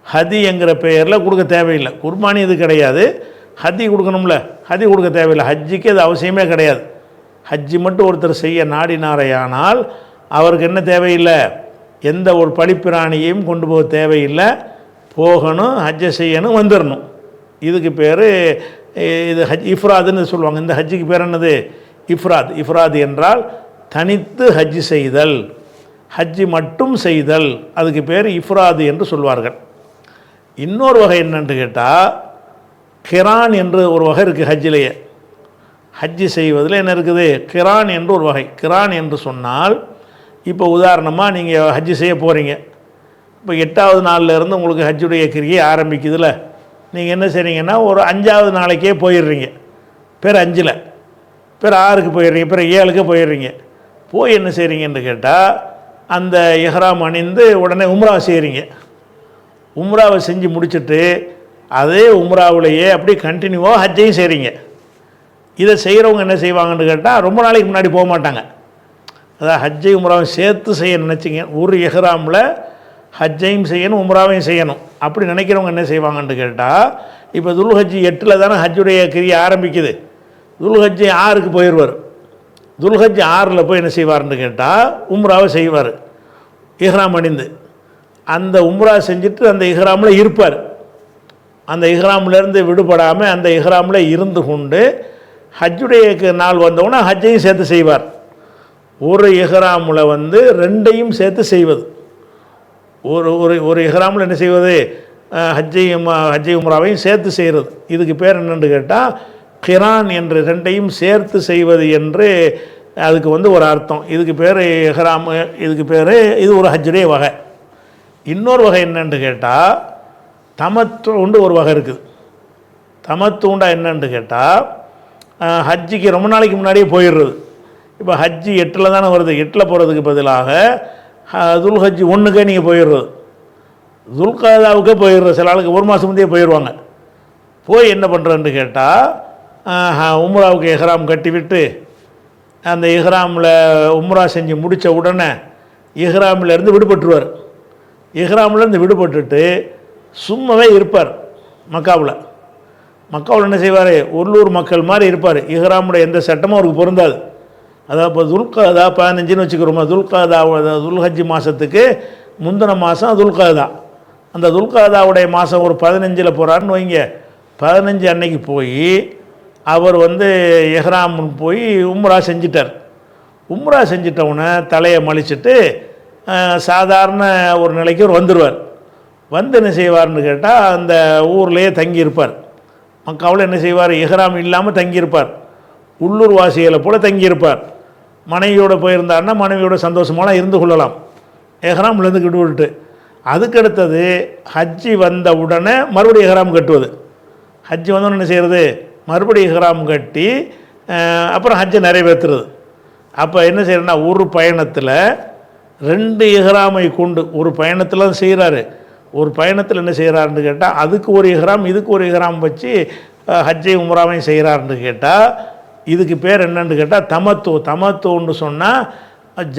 ஹதி என்கிற பெயரில் கொடுக்க தேவையில்லை. குர்பானி இது கிடையாது, ஹதி கொடுக்கணும்ல, ஹதி கொடுக்க தேவையில்லை. ஹஜ்ஜிக்கு அது அவசியமே கிடையாது. ஹஜ்ஜி மட்டும் ஒருத்தர் செய்ய நாடினாரையானால் அவருக்கு என்ன தேவையில்லை? எந்த ஒரு பழிப்பிராணியையும் கொண்டு போக தேவையில்லை. போகணும், ஹஜ்ஜை செய்யணும், வந்துடணும். இதுக்கு பேர் இது இஃப்ராதுன்னு சொல்லுவாங்க. இந்த ஹஜ்ஜிக்கு பேர் என்னது? இஃப்ராத் என்றால் தனித்து ஹஜ்ஜி செய்தல், ஹஜ்ஜி மட்டும் செய்தல், அதுக்கு பேர் இஃப்ராது என்று சொல்வார்கள். இன்னொரு வகை என்னன்னு கேட்டால், கிரான் என்று ஒரு வகை இருக்குது ஹஜ்ஜிலேயே. ஹஜ்ஜி செய்வதில் என்ன இருக்குது? கிரான் என்று ஒரு வகை. கிரான் என்று சொன்னால், இப்போ உதாரணமாக நீங்கள் ஹஜ்ஜி செய்ய போகிறீங்க. இப்போ 8வது நாளில் இருந்து உங்களுக்கு ஹஜ்ஜுடைய கிரியை ஆரம்பிக்குதுல, நீங்கள் என்ன செய்கிறீங்கன்னா ஒரு 5வது நாளைக்கே போயிடுறீங்க. பேர் 5ல், பேர் 6க்கு போயிடுறீங்க, பேர் 7க்கு போயிடுறீங்க. போய் என்ன செய்கிறீங்கன்னு கேட்டால், அந்த இஹ்ராம் அணிந்து உடனே உம்ரா செய்கிறீங்க. உம்ராவை செஞ்சு முடிச்சுட்டு அதே உம்ராவிலேயே அப்படி கண்டினியூவாக ஹஜ்ஜையும் செய்கிறீங்க. இதை செய்கிறவங்க என்ன செய்வாங்கன்னு கேட்டால், ரொம்ப நாளைக்கு முன்னாடி போக மாட்டாங்க. அதான் ஹஜ்ஜை உம்ராவை சேர்த்து செய்ய நினச்சிங்க. ஒரு இஹ்ராமில் ஹஜ்ஜையும் செய்யணும், உம்ராவையும் செய்யணும். அப்படி நினைக்கிறவங்க என்ன செய்வாங்கன்னு கேட்டால், இப்போ துல்ஹஜ்ஜி 8ல் தானே ஹஜ்ஜுடைய கிரியை ஆரம்பிக்குது. துல்ஹஜ்ஜி 6க்கு போயிடுவார். துல்ஹஜ்ஜி 6ல் போய் என்ன செய்வார்னு கேட்டால், உம்ராவை செய்வார் இஹ்ராம் அணிந்து. அந்த உம்ரா செஞ்சுட்டு அந்த இஹ்ராமில் இருப்பார். அந்த இஹ்ராம்லேருந்து விடுபடாமல் அந்த இஹ்ராமில் இருந்து கொண்டு ஹஜ்ஜுடைய நாள் வந்தவுடனே ஹஜ்ஜையும் சேர்த்து செய்வார். ஒரு இஹ்ராமில் 2ஐயும் சேர்த்து செய்வது. ஒரு இஹ்ராமில் என்ன செய்வது? ஹஜ்ஜை உம்ராவையும் சேர்த்து செய்கிறது. இதுக்கு பேர் என்னென்னு கேட்டால் கிரான் என்று ரெண்டையும் சேர்த்து செய்வது என்று அதுக்கு ஒரு அர்த்தம். இதுக்கு பேர் இஹ்ராம், இதுக்கு பேர் இது ஒரு ஹஜ்ஜுடைய வகை. இன்னொரு வகை என்னென்னு கேட்டால் தமத்துண்டு ஒரு வகை இருக்குது. தமத்துண்டா என்னென்னு கேட்டால் ஹஜ்ஜிக்கு ரொம்ப நாளைக்கு முன்னாடியே போயிடுறது. இப்போ ஹஜ்ஜி 8 தானே வருது, 8 போகிறதுக்கு பதிலாக துல்ஹஜ் 1க்கே நீங்கள் போயிடுறது, துல்காதாவுக்கே போயிடுறது. சில ஆளுக்கு 1 மாதம் முந்தையே போயிடுவாங்க. போய் என்ன பண்ணுறேன்னு கேட்டால் உம்ராவுக்கு இஹ்ராம் கட்டிவிட்டு அந்த இஹ்ராமில் உம்ரா செஞ்சு முடித்த உடனே இஹ்ராமிலேருந்து விடுபட்டுருவார். இஹ்ராமிலேருந்து விடுபட்டுட்டு சும்மாவே இருப்பார். மக்காவில் என்ன செய்வார், உள்ளூர் மக்கள் மாதிரி இருப்பார். இஹ்ராமுடைய எந்த சட்டமும் அவருக்கு பொருந்தாது. அதாவது இப்போ துல்காதா 15ன்னு வச்சுக்கிறோமா, துல்காதா துல்ஹஜ் மாதத்துக்கு முந்தின மாதம் துல்காதா. அந்த துல்காதாவுடைய மாதம் ஒரு 15ல் போகிறாருன்னு வைங்க. 15 அன்னைக்கு போய் அவர் இஹ்ராம் போய் உம்ரா செஞ்சிட்டார். உம்ரா செஞ்சிட்டவுடனே தலையை மலிச்சிட்டு சாதாரண ஒரு நிலைக்கு அவர் வந்துடுவார். என்ன செய்வார்னு கேட்டால் அந்த ஊர்லேயே தங்கியிருப்பார். மக்காவில் என்ன செய்வார், இஹ்ராம் இல்லாமல் தங்கியிருப்பார். உள்ளூர் வாசிகளை போல் தங்கியிருப்பார். மனைவியோடு போயிருந்தாருன்னா மனைவியோட சந்தோஷமாலாம் இருந்து கொள்ளலாம், இஹ்ராம்லேருந்து விட்டுவிட்டு. அதுக்கடுத்தது ஹஜ்ஜி வந்த உடனே மறுபடியும் இஹ்ராம் கட்டுவது. ஹஜ்ஜி வந்தோன்னு என்ன செய்கிறது, மறுபடியும் இஹ்ராம் கட்டி அப்புறம் ஹஜ்ஜை நிறைவேற்றுறது. அப்போ என்ன செய்யறதுன்னா ஒரு பயணத்தில் 2 இஹ்ராமை கொண்டு ஒரு பயணத்தில் தான் செய்கிறாரு. ஒரு பயணத்தில் என்ன செய்கிறாருன்னு கேட்டால் அதுக்கு ஒரு இஹ்ராம் இதுக்கு ஒரு இஹ்ராம் வச்சு ஹஜ்ஜை உம்ராவையும் செய்கிறாருன்னு கேட்டால் இதுக்கு பேர் என்னன்னு கேட்டால் தமத்துன்னு சொன்னால்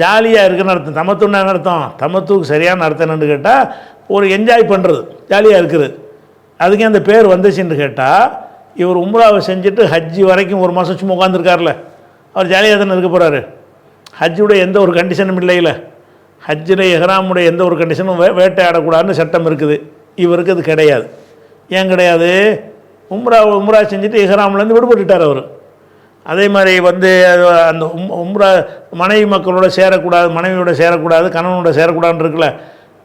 ஜாலியாக இருக்குன்னு அர்த்தம். தமத்துன்னா என்ன அர்த்தம், தமத்துக்கு சரியான அர்த்தம் என்னென்னு கேட்டால் ஒரு என்ஜாய் பண்ணுறது, ஜாலியாக இருக்குது. அதுக்கே அந்த பேர் வந்துச்சுன்னு கேட்டால் இவர் உம்ராவை செஞ்சுட்டு ஹஜ்ஜி வரைக்கும் 1 மாதம் சும்மா உட்காந்துருக்கார்ல, அவர் ஜாலியாக தானே இருக்க போகிறாரு. ஹஜ்ஜுடைய எந்த ஒரு கண்டிஷனும் இல்லையில, ஹஜ்ஜில் இஹ்ராமுடைய எந்த ஒரு கண்டிஷனும் வேட்டையாடக்கூடாதுன்னு சட்டம் இருக்குது. இவருக்கு அது கிடையாது. ஏன் கிடையாது, உம்ரா செஞ்சுட்டு இஹ்ராம்லேருந்து விடுபட்டுட்டார் அவர். அதே மாதிரி அந்த உம்ரா மனைவி மக்களோட சேரக்கூடாது, மனைவியோட சேரக்கூடாது, கணவனோட சேரக்கூடாதுன்னு இருக்குல்ல,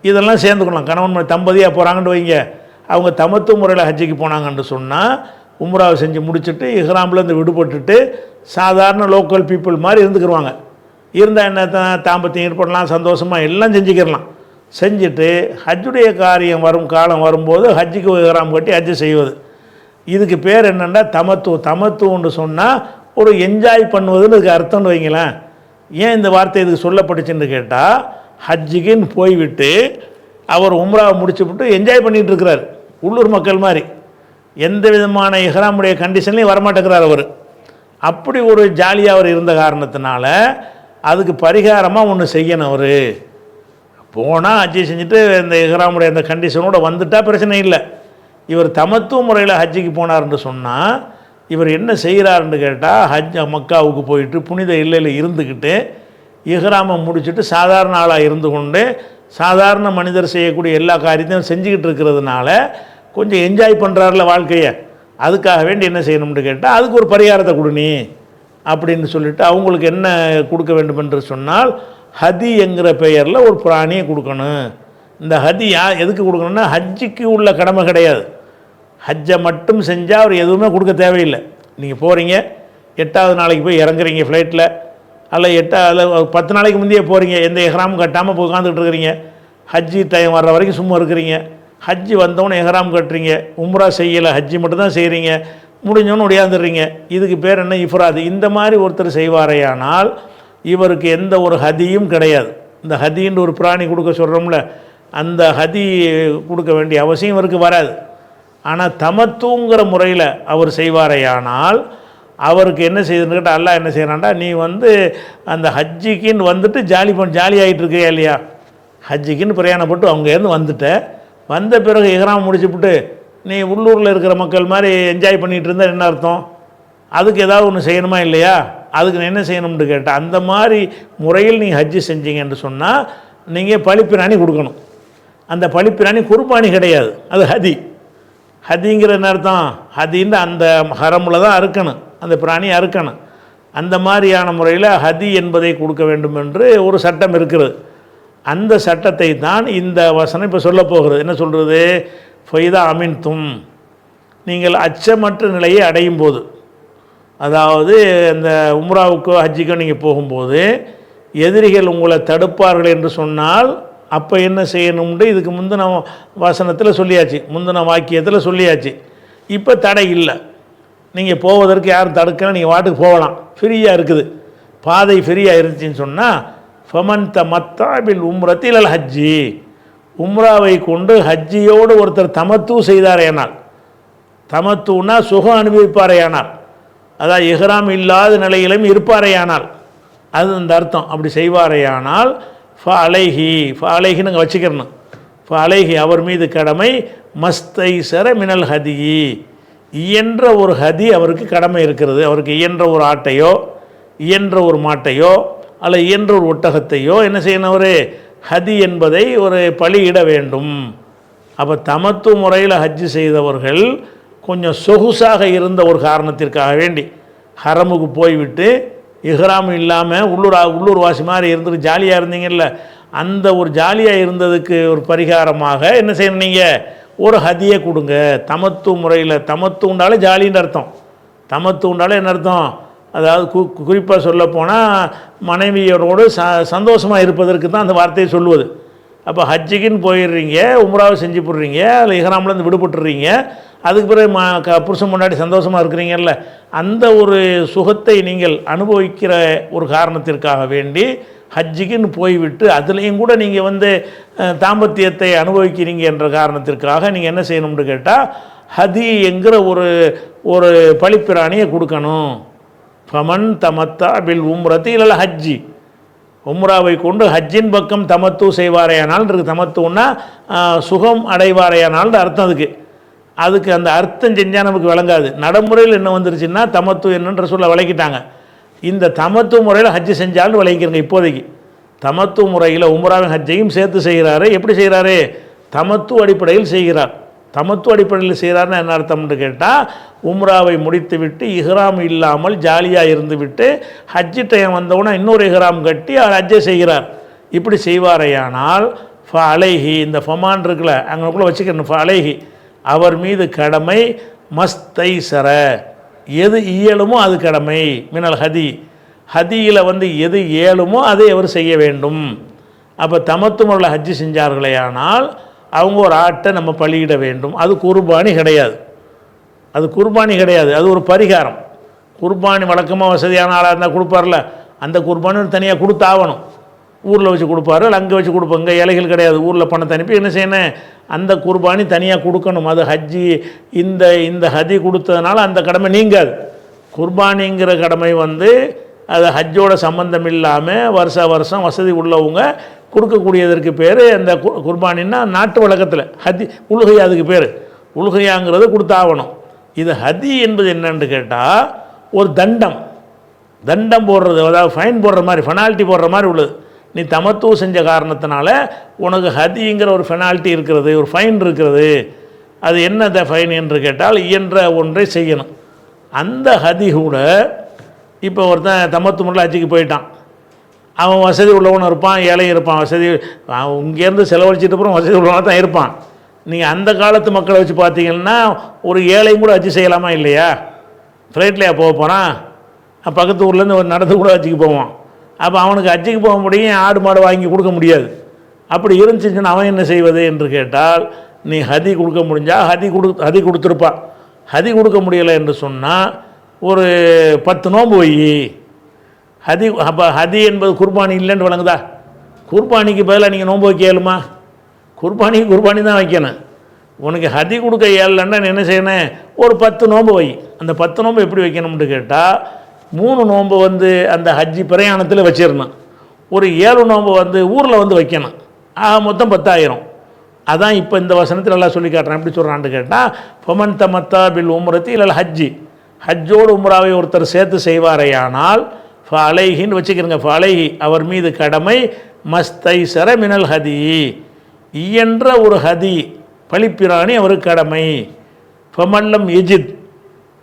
இதெல்லாம் சேர்ந்துக்கலாம். கணவன் தம்பதியாக போகிறாங்கன்னு வைங்க, அவங்க தமத்து முறையில் ஹஜ்ஜிக்கு போனாங்கன்னு சொன்னால் உம்ராவை செஞ்சு முடிச்சுட்டு இஹ்ராம்லேருந்து விடுபட்டுட்டு சாதாரண லோக்கல் பீப்புள் மாதிரி இருந்துக்கிடுவாங்க. இருந்தால் என்ன தாம்பத்தியம் ஏற்படலாம், சந்தோஷமாக எல்லாம் செஞ்சுக்கிடலாம். செஞ்சுட்டு ஹஜ்ஜுடைய காரியம் காலம் வரும்போது ஹஜ்ஜுக்கு இஹ்ராம் கட்டி ஹஜ்ஜு செய்வது. இதுக்கு பேர் என்னென்னா தமத்துன்னு சொன்னால் ஒரு என்ஜாய் பண்ணுவதுன்னு இதுக்கு அர்த்தம்னு வைங்களேன். ஏன் இந்த வார்த்தை இதுக்கு சொல்லப்பட்டுச்சுன்னு கேட்டால் ஹஜ்ஜுக்குன்னு போய்விட்டு அவர் உம்ராவை முடிச்சுவிட்டு என்ஜாய் பண்ணிகிட்டு இருக்கிறார். உள்ளூர் மக்கள் மாதிரி எந்த விதமான இஹ்ராமுடைய கண்டிஷன்லையும் வரமாட்டேங்கிறார் அவர். அப்படி ஒரு ஜாலியாக அவர் இருந்த காரணத்தினால அதுக்கு பரிகாரமாக ஒன்று செய்யணும். அவர் போனால் ஹஜ்ஜி செஞ்சுட்டு இந்த இஹ்ராமுடைய அந்த கண்டிஷனோடு வந்துட்டால் பிரச்சனை இல்லை. இவர் தமத்துவ முறையில் ஹஜ்ஜிக்கு போனார்ன்னு சொன்னால் இவர் என்ன செய்கிறாருன்னு கேட்டால் மக்காவுக்கு போயிட்டு புனித இல்லையில் இருந்துக்கிட்டு இஹ்ராமை முடிச்சுட்டு சாதாரண ஆளாக இருந்து கொண்டு சாதாரண மனிதர் செய்யக்கூடிய எல்லா காரியத்தையும் செஞ்சுக்கிட்டு இருக்கிறதுனால கொஞ்சம் என்ஜாய் பண்ணுறாருல வாழ்க்கையை. அதுக்காக வேண்டி என்ன செய்யணும்னு கேட்டால் அதுக்கு ஒரு பரிகாரத்தை கொடுனி அப்படின்னு சொல்லிட்டு அவங்களுக்கு என்ன கொடுக்க வேண்டும் என்று சொன்னால் ஹதி என்கிற பெயரில் ஒரு பிராணியை கொடுக்கணும். இந்த ஹதி எதுக்கு கொடுக்கணும்னா ஹஜ்ஜுக்கு உள்ள கடமை கிடையாது. ஹஜ்ஜை மட்டும் செஞ்சால் அவர் எதுவுமே கொடுக்க தேவையில்லை. நீங்கள் போகிறீங்க, 8வது நாளைக்கு போய் இறங்குறீங்க ஃப்ளைட்டில், அல்ல 10 நாளைக்கு முந்தையே போகிறீங்க, எந்த இஹ்ராம் கட்டாமல் போய் உட்காந்துக்கிட்டு இருக்கிறீங்க, ஹஜ்ஜி டைம் வர்ற வரைக்கும் சும்மா இருக்கிறீங்க. ஹஜ்ஜி வந்தவொன்னே இஹ்ராம் கட்டுறீங்க, உம்ரா செய்யலை, ஹஜ்ஜி மட்டும் தான் செய்கிறீங்க, முடிஞ்சோன்னு ஒடியாந்துடுறீங்க. இதுக்கு பேர் என்ன, இஃப்ராது. இந்த மாதிரி ஒருத்தர் செய்வாரையானால் இவருக்கு எந்த ஒரு ஹதியும் கிடையாது. இந்த ஹதின்னு ஒரு பிராணி கொடுக்க சொல்கிறோம்ல, அந்த ஹதி கொடுக்க வேண்டிய அவசியம் இவருக்கு வராது. ஆனால் தமத்துங்கிற முறையில் அவர் செய்வாரையானால் அவருக்கு என்ன செய்யுதுன்னு கேட்டால் அல்லாஹ் என்ன செய்கிறான்டா, நீ அந்த ஹஜ்ஜிக்குன்னு வந்துட்டு ஜாலியாகிட்டு இருக்கியா இல்லையா, ஹஜ்ஜிக்குன்னு பிரயாணப்பட்டு அவங்கேருந்து வந்த பிறகு இஹ்ராம் முடிச்சுப்புட்டு நீ உள்ளூரில் இருக்கிற மக்கள் மாதிரி என்ஜாய் பண்ணிகிட்டு இருந்தால் என்ன அர்த்தம்? அதுக்கு ஏதாவது ஒன்று செய்யணுமா இல்லையா? அதுக்கு நான் என்ன செய்யணும்னு கேட்டால் அந்த மாதிரி முறையில் நீங்கள் ஹஜ்ஜி செஞ்சீங்கன்னு சொன்னால் நீங்கள் பழிப்பிராணி கொடுக்கணும். அந்த பழிப்பிராணி குர்பானி கிடையாது, அது ஹதி. ஹதிங்கிற என்ன அர்த்தம்? ஹதின்னு அந்த ஹரமில் தான் அறுக்கணும், அந்த பிராணியை அறுக்கணும். அந்த மாதிரியான முறையில் ஹதி என்பதை கொடுக்க வேண்டும் என்று ஒரு சட்டம் இருக்கிறது. அந்த சட்டத்தை தான் இந்த வசனம் இப்போ சொல்ல போகிறது. என்ன சொல்கிறது? ஃபைதா அமின்தும், நீங்கள் அச்சமற்ற நிலையை அடையும் போது, அதாவது இந்த உம்ராவுக்கோ ஹஜ்ஜிக்கோ நீங்கள் போகும்போது எதிரிகள் உங்களை தடுப்பார்கள் என்று சொன்னால் அப்போ என்ன செய்யணும்னு இதுக்கு முந்தின வசனத்தில் சொல்லியாச்சு, முந்தின வாக்கியத்தில் சொல்லியாச்சு. இப்போ தடை இல்லை, நீங்கள் போவதற்கு யாரும் தடுக்கல, நீங்கள் வாட்டுக்கு போகலாம், ஃப்ரீயாக இருக்குது, பாதை ஃப்ரீயாக இருந்துச்சின்னு சொன்னால் ஃபமன் தமத்தா பில் உம்ரத்தி இல்லல் ஹஜ்ஜி, உம்ராவை கொண்டு ஹஜ்ஜியோடு ஒருத்தர் தமத்து செய்தாரேனால், தமத்துனா சுகம் அனுபவிப்பாரேயானால், அதாவது இஹ்ராம் இல்லாத நிலையிலும் இருப்பாரேயானால், அது அந்த அர்த்தம். அப்படி செய்வாரேயானால் அலைஹி நாங்கள் வச்சுக்கிறணும், அலைஹி அவர் மீது கடமை மஸ்தைசர மினல் ஹதியி, இயன்ற ஒரு ஹதி அவருக்கு கடமை இருக்கிறது. அவருக்கு இயன்ற ஒரு ஆட்டையோ இயன்ற ஒரு மாட்டையோ அல்ல இயன்ற ஒரு ஒட்டகத்தையோ என்ன செய்யணும், ஒரு ஹதி என்பதை ஒரு பலியிட வேண்டும். அப்போ தமத்து முறையில் ஹஜ்ஜு செய்தவர்கள் கொஞ்சம் சொகுசாக இருந்த ஒரு காரணத்திற்காக வேண்டி ஹரமுக்கு போய்விட்டு இஹ்ராம் இல்லாமல் உள்ளூர் வாசி மாதிரி இருந்துட்டு ஜாலியாக இருந்தீங்கல்ல, அந்த ஒரு ஜாலியாக இருந்ததுக்கு ஒரு பரிகாரமாக என்ன செய்யணும், நீங்கள் ஒரு ஹதியை கொடுங்க. தமத்து முறையில், தமத்து உண்டாலே ஜாலின்னு அர்த்தம், தமத்து உண்டாலே என்ன அர்த்தம், அதாவது குறிப்பாக சொல்லப்போனால் மனைவியரோடு சந்தோஷமாக இருப்பதற்கு தான் அந்த வார்த்தையை சொல்லுவது. அப்போ ஹஜ்ஜுக்குன்னு போயிடுறீங்க, உம்ராவை செஞ்சு போடுறீங்க, அதில் இஹ்ராம்லேருந்து விடுபட்டுறீங்க, அதுக்கு பிறகு புருஷன் முன்னாடி சந்தோஷமாக இருக்கிறீங்கல்ல, அந்த ஒரு சுகத்தை நீங்கள் அனுபவிக்கிற ஒரு காரணத்திற்காக வேண்டி ஹஜ்ஜுக்குன்னு போய்விட்டு அதுலேயும் கூட நீங்கள் தாம்பத்தியத்தை அனுபவிக்கிறீங்க என்ற காரணத்திற்காக நீங்கள் என்ன செய்யணும்னு கேட்டால் ஹதி என்கிற ஒரு பலிப்பிராணியை கொடுக்கணும். ஃபமன் தமத்தா பில் உம்ரத்தி இல்ல ஹஜ்ஜி, உம்ராவை கொண்டு ஹஜ்ஜின் பக்கம் தமத்து செய்வாரையானால் இருக்குது. தமத்துன்னா சுகம் அடைவாரையானால் அர்த்தம். அதுக்கு அந்த அர்த்தம் செஞ்சால் நமக்கு விளங்காது. நடைமுறையில் என்ன வந்துருச்சுன்னா தமத்து என்னன்ற சொல்ல விளக்கிட்டாங்க. இந்த தமத்து முறையில் ஹஜ்ஜு செஞ்சாலும் விளங்கிக்கிறங்க. இப்போதைக்கு தமத்து முறையில் உம்ராவின் ஹஜ்ஜையும் சேர்த்து செய்கிறாரு. எப்படி செய்கிறாரு, தமத்து அடிப்படையில் செய்கிறார். தமத்து அடிப்படையில் செய்கிறாருன்னு என்ன அர்த்தம்னு கேட்டால், உம்ராவை முடித்து விட்டு இஹ்ராம் இல்லாமல் ஜாலியாக இருந்து விட்டு ஹஜ்ஜு டைம் வந்தவுடனே இன்னொரு இஹ்ராம் கட்டி அவர் ஹஜ்ஜை செய்கிறார். இப்படி செய்வாரையானால் அலைஹி, இந்த ஃபமான் இருக்குல்ல அங்கக்குள்ளே வச்சுக்கணும், அலைஹி அவர் மீது கடமை மஸ்தைசர, எது இயலுமோ அது கடமை, மினல் ஹதி, ஹதியில் எது இயலுமோ அதை அவர் செய்ய வேண்டும். அப்போ தமத்து முறையில் ஹஜ்ஜு செஞ்சார்களேயானால் அவங்க ஒரு ஆட்டை நம்ம பலியிட வேண்டும். அது குர்பானி கிடையாது, அது குர்பானி கிடையாது, அது ஒரு பரிகாரம். குர்பானி வழக்கமாக வசதியான ஆளாக இருந்தால் கொடுப்பார்ல, அந்த குர்பானி தனியாக கொடுத்தாகணும். ஊரில் வச்சு கொடுப்பாரு, அங்கே வச்சு கொடுப்போம், இங்கே இலைகள் கிடையாது. ஊரில் பணத்தை அனுப்பி என்ன செய்யணும், அந்த குர்பானி தனியாக கொடுக்கணும். அது ஹஜ்ஜி இந்த ஹதி கொடுத்ததுனால அந்த கடமை நீங்காது. குர்பானிங்கிற கடமை அது ஹஜ்ஜோட சம்பந்தம் இல்லாமல் வருஷம் வசதி உள்ளவங்க கொடுக்கக்கூடியதற்கு பேர் அந்த குர்பானின்னா நாட்டு வழக்கத்தில் ஹதி உலுகையா, அதுக்கு பேர் உலுகையாங்கிறது கொடுத்தாகணும். இது ஹதி என்பது என்னன்னு கேட்டால் ஒரு தண்டம் போடுறது, அதாவது ஃபைன் போடுற மாதிரி, பெனால்ட்டி போடுற மாதிரி உள்ளது. நீ தமத்து செஞ்ச காரணத்தினால உனக்கு ஹதிங்கிற ஒரு பெனால்ட்டி இருக்கிறது, ஒரு ஃபைன் இருக்கிறது. அது என்ன ஃபைன் என்று கேட்டால் இயன்ற ஒன்றை செய்யணும். அந்த ஹதி கூட இப்போ ஒருத்தன் தமத்து முறையில் ஹஜ்ஜுக்கு போயிட்டான், அவன் வசதி உள்ளவனும் இருப்பான், ஏழையும் இருப்பான். வசதி இங்கேருந்து செலவழிச்சிட்டு அப்புறம் வசதி உள்ளவனாக தான் இருப்பான். நீங்கள் அந்த காலத்து மக்களை வச்சு பார்த்தீங்கன்னா ஒரு ஏழையும் கூட ஹஜ்ஜு செய்யலாமா இல்லையா? ஃப்ளைட்லையா போக போகிறான், பக்கத்து ஊர்லேருந்து நடந்து கூட ஹஜ்ஜுக்கு போவான். அப்போ அவனுக்கு ஹஜ்ஜுக்கு போக முடியும், ஆடு மாடு வாங்கி கொடுக்க முடியாது. அப்படி இருந்துச்சுன்னா அவன் என்ன செய்வது என்று கேட்டால், நீ ஹதி கொடுக்க முடிஞ்சால் ஹதி கொடுத்துருப்பான். ஹதி கொடுக்க முடியலை என்று சொன்னால் ஒரு 10 நோன்பு வை. ஹதி அப்போ ஹதி என்பது குர்பானி இல்லைன்னு வழங்குதா? குர்பானிக்கு பதிலாக நீங்கள் நோன்பு வைக்க இயலுமா? குர்பானி தான் வைக்கணும். உனக்கு ஹதி கொடுக்க இயலன்னா என்ன செய்யணும், ஒரு 10 நோன்பு வை. அந்த 10 நோன்பு எப்படி வைக்கணும்னு கேட்டால் 3 நோன்பு அந்த ஹஜ்ஜி பிரயாணத்தில் வச்சிடணும், ஒரு 7 நோன்பு ஊரில் வைக்கணும். மொத்தம் 10,000. அதான் இப்போ இந்த வசனத்தில் எல்லாம் சொல்லி காட்டுறேன். எப்படி சொல்கிறான்னு கேட்டால், ஃபமன் தமத்தா பில் உம்ரத்தி இல்லை ஹஜ்ஜி, ஹஜ்ஜோடு உம்ராவை ஒருத்தர் சேர்த்து செய்வாரையானால் அலைஹின்னு வச்சுக்கிறங்க, அலைஹி அவர் மீது கடமை மஸ்தைசர மினல் ஹதி, இயன்ற ஒரு ஹதி பலிப்பிராணி அவருக்கு கடமை. ஃபமல்லம் எஜித்,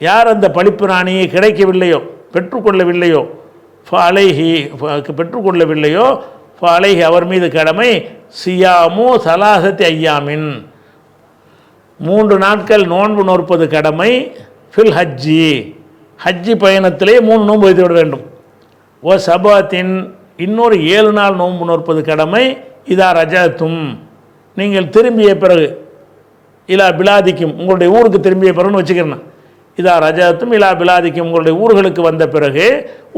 யார் அந்த பலிப்பிராணியை கிடைக்கவில்லையோ, பெற்றுக்கொள்ளவில்லையோ, பெற்றுக்கொள்ளவில்லையோ அலைஹி அவர் மீது கடமை சியாமு சலாசத்தி ஐயாமின், 3 நாட்கள் நோன்பு நோற்பது கடமை. ஃபில் ஹஜ்ஜி, ஹஜ்ஜி பயணத்திலே 3 நோன்பு வைத்து விட வேண்டும். ஓ சபாத்தின், இன்னொரு 7 நாள் நோன்பு நோற்பது கடமை. இதா ரஜாத்தும், நீங்கள் திரும்பிய பிறகு, இலா பிலாதிக்கும், உங்களுடைய ஊருக்கு திரும்பிய பிறகுன்னு வச்சுக்கிறேன். இதா ரஜாத்தும் இலா பிலாதிக்கும், உங்களுடைய ஊர்களுக்கு வந்த பிறகு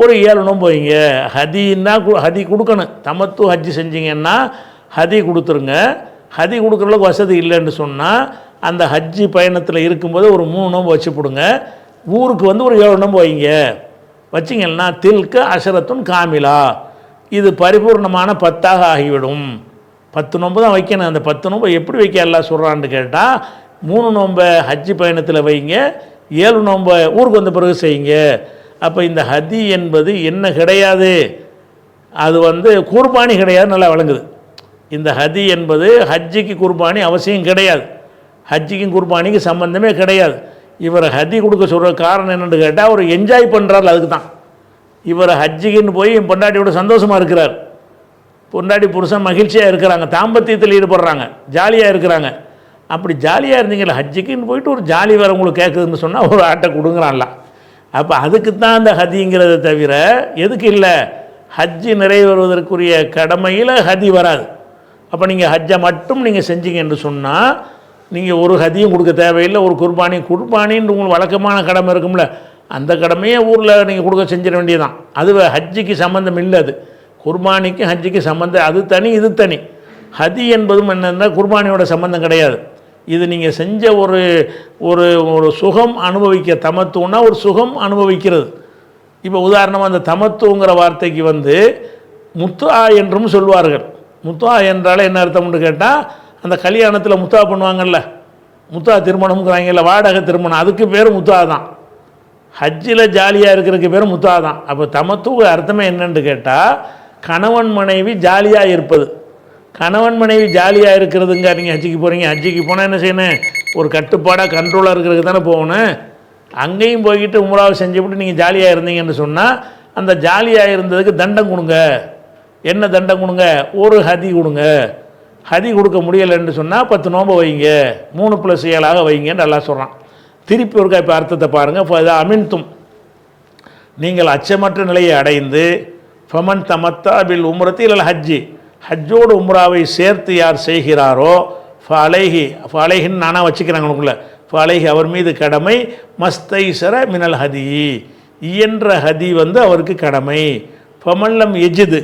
ஒரு 7 நோன்பு வைங்க. ஹதின்னா ஹதி கொடுக்கணும். தமத்து ஹஜ்ஜி செஞ்சீங்கன்னா ஹதி கொடுத்துருங்க. ஹதி கொடுக்குறளவுக்கு வசதி இல்லைன்னு சொன்னால் அந்த ஹஜ்ஜி பயணத்தில் இருக்கும்போது ஒரு 3 நோன்பு வச்சு போடுங்க. ஊருக்கு வந்து ஒரு 7 நோன்பு வைங்க. வச்சிங்கன்னா தில்க அஷரத்துன் காமிலா, இது பரிபூர்ணமான 10ஆக ஆகிவிடும். 10 நோன்பு தான் வைக்கணும். அந்த 10 நோன்பை எப்படி வைக்க எல்லாம் சொல்கிறான்னு கேட்டால் 3 நோன்பை ஹஜ்ஜி பயணத்தில் வைங்க, 7 நோன்பை ஊருக்கு வந்த பிறகு செய்யுங்க. அப்போ இந்த ஹதி என்பது என்ன கிடையாது, அது வந்து குர்பானி கிடையாது, நல்லா வழங்குது. இந்த ஹதி என்பது ஹஜ்ஜிக்கு குர்பானி அவசியம் கிடையாது, ஹஜ்ஜிக்கும் குர்பானிக்கு சம்பந்தமே கிடையாது. இவர் ஹதி கொடுக்க சொல்கிற காரணம் என்னென்னு கேட்டால் அவர் என்ஜாய் பண்ணுறாரு, அதுக்கு தான். இவர் ஹஜ்ஜிக்குன்னு போய் என் பொண்டாட்டியோட சந்தோஷமாக இருக்கிறார், பொண்டாட்டி புருஷன் மகிழ்ச்சியாக இருக்கிறாங்க, தாம்பத்தியத்தில் ஈடுபடுறாங்க, ஜாலியாக இருக்கிறாங்க. அப்படி ஜாலியாக இருந்தீங்களா, ஹஜ்ஜிக்குன்னு போயிட்டு ஒரு ஜாலி வேறு உங்களுக்கு கேட்குதுன்னு சொன்னால் ஒரு ஆட்டை கொடுங்குறான்ல. அப்போ அதுக்கு தான் அந்த ஹதிங்கிறத தவிர எதுக்கு இல்லை, ஹஜ்ஜி நிறைவேறுவதற்குரிய கடமையில் ஹதி வராது. அப்போ நீங்கள் ஹஜ்ஜை மட்டும் நீங்கள் செஞ்சீங்க என்று சொன்னால் நீங்கள் ஒரு ஹதியும் கொடுக்க தேவையில்லை. ஒரு குர்பானின்னு உங்களுக்கு வழக்கமான கடமை இருக்கும்ல, அந்த கடமையை ஊரில் நீங்கள் கொடுக்க செஞ்சிட வேண்டியதான். அது ஹஜ்ஜிக்கு சம்மந்தம் இல்லை, அது குர்பானிக்கு ஹஜ்ஜிக்கு சம்மந்தம், அது தனி இது தனி. ஹதி என்பதும் என்னென்னா குர்பானியோட சம்மந்தம் கிடையாது. இது நீங்கள் செஞ்ச ஒரு ஒரு ஒரு சுகம் அனுபவிக்க, தமத்துவன்னா ஒரு சுகம் அனுபவிக்கிறது. இப்போ உதாரணமாக அந்த தமத்துவங்கிற வார்த்தைக்கு வந்து முத்தா என்றும் சொல்வார்கள். முத்தா என்றாலே என்ன அர்த்தம்னு கேட்டால் அந்த கல்யாணத்தில் முத்தா பண்ணுவாங்கல்ல, முத்தா திருமணம்ங்கிறாங்கல்ல, வாடகை திருமணம், அதுக்கு பேர் முத்தா தான். ஹஜ்ஜில் ஜாலியாக இருக்கிறதுக்கு பேர் முத்தா தான். அப்போ தமத்துவ அர்த்தமே என்னென்னு கேட்டால் கணவன் மனைவி ஜாலியாக இருப்பது. கணவன் மனைவி ஜாலியாக இருக்கிறதுங்க. நீங்கள் ஹஜ்ஜிக்கு போகிறீங்க, ஹஜ்ஜிக்கு போனால் என்ன செய்யணும், ஒரு கட்டுப்பாடாக கண்ட்ரோலாக இருக்கிறதுக்கு தானே போகணும். அங்கேயும் போய்கிட்டு உம்ராவை செஞ்சுவிட்டு நீங்கள் ஜாலியாக இருந்தீங்கன்னு சொன்னால் அந்த ஜாலியாக இருந்ததுக்கு தண்டம் கொடுங்க. என்ன தண்டம் கொடுங்க, ஒரு ஹதி கொடுங்க. ஹதி கொடுக்க முடியலைன்னு சொன்னால் 10 நோன்பு வைங்க, 3+7 வைங்கன்னு நல்லா சொல்கிறான். திருப்பி ஒருக்கா இப்போ அர்த்தத்தை பாருங்கள். அமின்தும், நீங்கள் அச்சமற்ற நிலையை அடைந்து, ஃபமன் தமத்தா பில் உம்ரத்தி இல்லை ஹஜ்ஜி, ஹஜ்ஜோடு உம்ராவை சேர்த்து யார் செய்கிறாரோ ஃபலைஹின்னு நானாக வச்சுக்கிறாங்க உங்களுக்குள்ள, ஃபலைஹி அவர் மீது கடமை, மஸ்தைசர மினல் ஹதி, இயன்ற ஹதி வந்து அவருக்கு கடமை. ஃபமல்லம் எஜிது,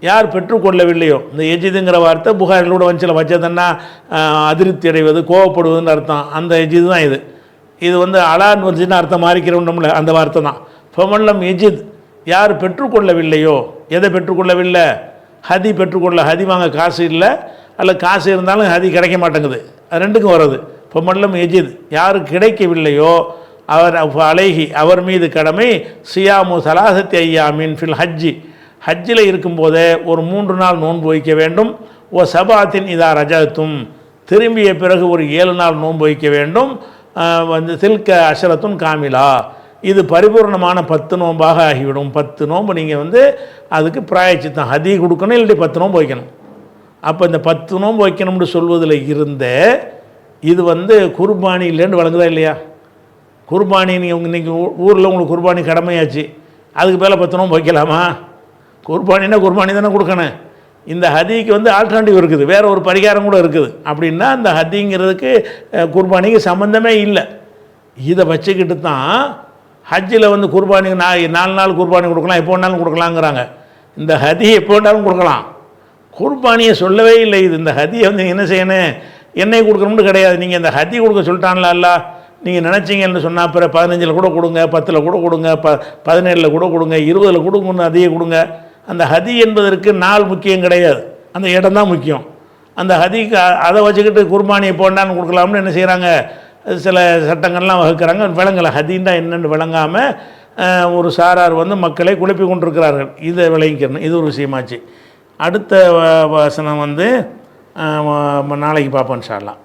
யார் பெற்றுக்கொள்ளவில்லையோ, இந்த எஜிதுங்கிற வார்த்தை புகாரிலோட வந்துச்சில, வச்சதுன்னா அதிருப்தி அடைவது, கோவப்படுவதுன்னு அர்த்தம். அந்த எஜிது தான் இது. இது வந்து அலான் வந்துச்சுன்னு அர்த்தம் மாறிக்கிறோம்ல, அந்த வார்த்தை தான். ஃபமல்லம் எஜித், யார் பெற்றுக்கொள்ளவில்லையோ, எதை பெற்றுக்கொள்ளவில்லை, ஹதி பெற்றுக்கொள்ள, ஹதி வாங்க காசு இல்லை, அல்ல காசு இருந்தாலும் ஹதி கிடைக்க மாட்டேங்குது, அது ரெண்டுக்கும் வருது. ஃபமல்லம் எஜித், யார் கிடைக்கவில்லையோ அவர் அலைஹி அவர் மீது கடமை, சியாமு சலாசத்தி ஐயாமின் ஃபில் ஹஜ்ஜி, ஹஜ்ஜில் இருக்கும்போதே ஒரு 3 நாள் நோன்பு வைக்க வேண்டும். ஓ சபாத்தின் இதா ரஜத்தும், திரும்பிய பிறகு ஒரு 7 நாள் நோன்பு வைக்க வேண்டும். வந்து தில்க அஷரத்துன் காமிலா, இது பரிபூர்ணமான 10 நோன்பாக ஆகிவிடும். 10 நோன்பு நீங்கள் வந்து அதுக்கு பிராயச்சித்தம், ஹதி கொடுக்கணும், இல்லாட்டி 10 நோன்பு வைக்கணும். அப்போ இந்த 10 நோன்பு வைக்கணும்னு சொல்வதில் இருந்த இது வந்து குர்பானி இல்லைன்னு வழங்குதா இல்லையா? குர்பானி நீங்கள் இன்றைக்கி ஊரில் உங்களுக்கு குர்பானி கடமையாச்சு, அதுக்கு மேலே 10 நோன்பு வைக்கலாமா? குர்பானின்னா குர்பானி தானே கொடுக்கணும். இந்த ஹதிக்கு வந்து ஆல்டர்னேட்டிவ் இருக்குது, வேறு ஒரு பரிகாரம் கூட இருக்குது. அப்படின்னா அந்த ஹதிங்கிறதுக்கு குர்பானிக்கு சம்மந்தமே இல்லை. இதை வச்சுக்கிட்டு தான் ஹஜ்ஜில் வந்து குர்பானி 4 நாள் குர்பானி கொடுக்கலாம், எப்போ வேணாலும் கொடுக்கலாங்கிறாங்க. இந்த ஹதி எப்போ வேணாலும் கொடுக்கலாம், குர்பானியை சொல்லவே இல்லை. இது இந்த ஹதியை வந்து என்ன செய்யணும், எண்ணெய் கொடுக்கணும்னு கிடையாது. நீங்கள் இந்த ஹதி கொடுக்க சொல்லிட்டான்ல அல்ல, நீங்கள் நினச்சிங்கன்னு சொன்னால் பிற 15 கூட கொடுங்க, 10 கூட கொடுங்க, 17 கூட கொடுங்க, 20 கொடுங்கன்னு அதையே கொடுங்க. அந்த ஹதி என்பதற்கு நாள் முக்கியம் கிடையாது, அந்த இடம் தான் முக்கியம். அந்த ஹதிக்கு அதை வச்சுக்கிட்டு குர்பானியை போண்டான்னு கொடுக்கலாம்னு என்ன செய்கிறாங்க, சில சட்டங்கள்லாம் வகுக்கிறாங்க. விளங்கலை, ஹதின்னா என்னென்னு விளங்காமல் ஒரு சாரார் வந்து மக்களை குழப்பி கொண்டிருக்கிறார்கள். இதை விளங்கிக்கணும், இது ஒரு விஷயமாச்சு. அடுத்த வசனம் வந்து நாளைக்கு பார்ப்போம் இன்ஷா அல்லாஹ்.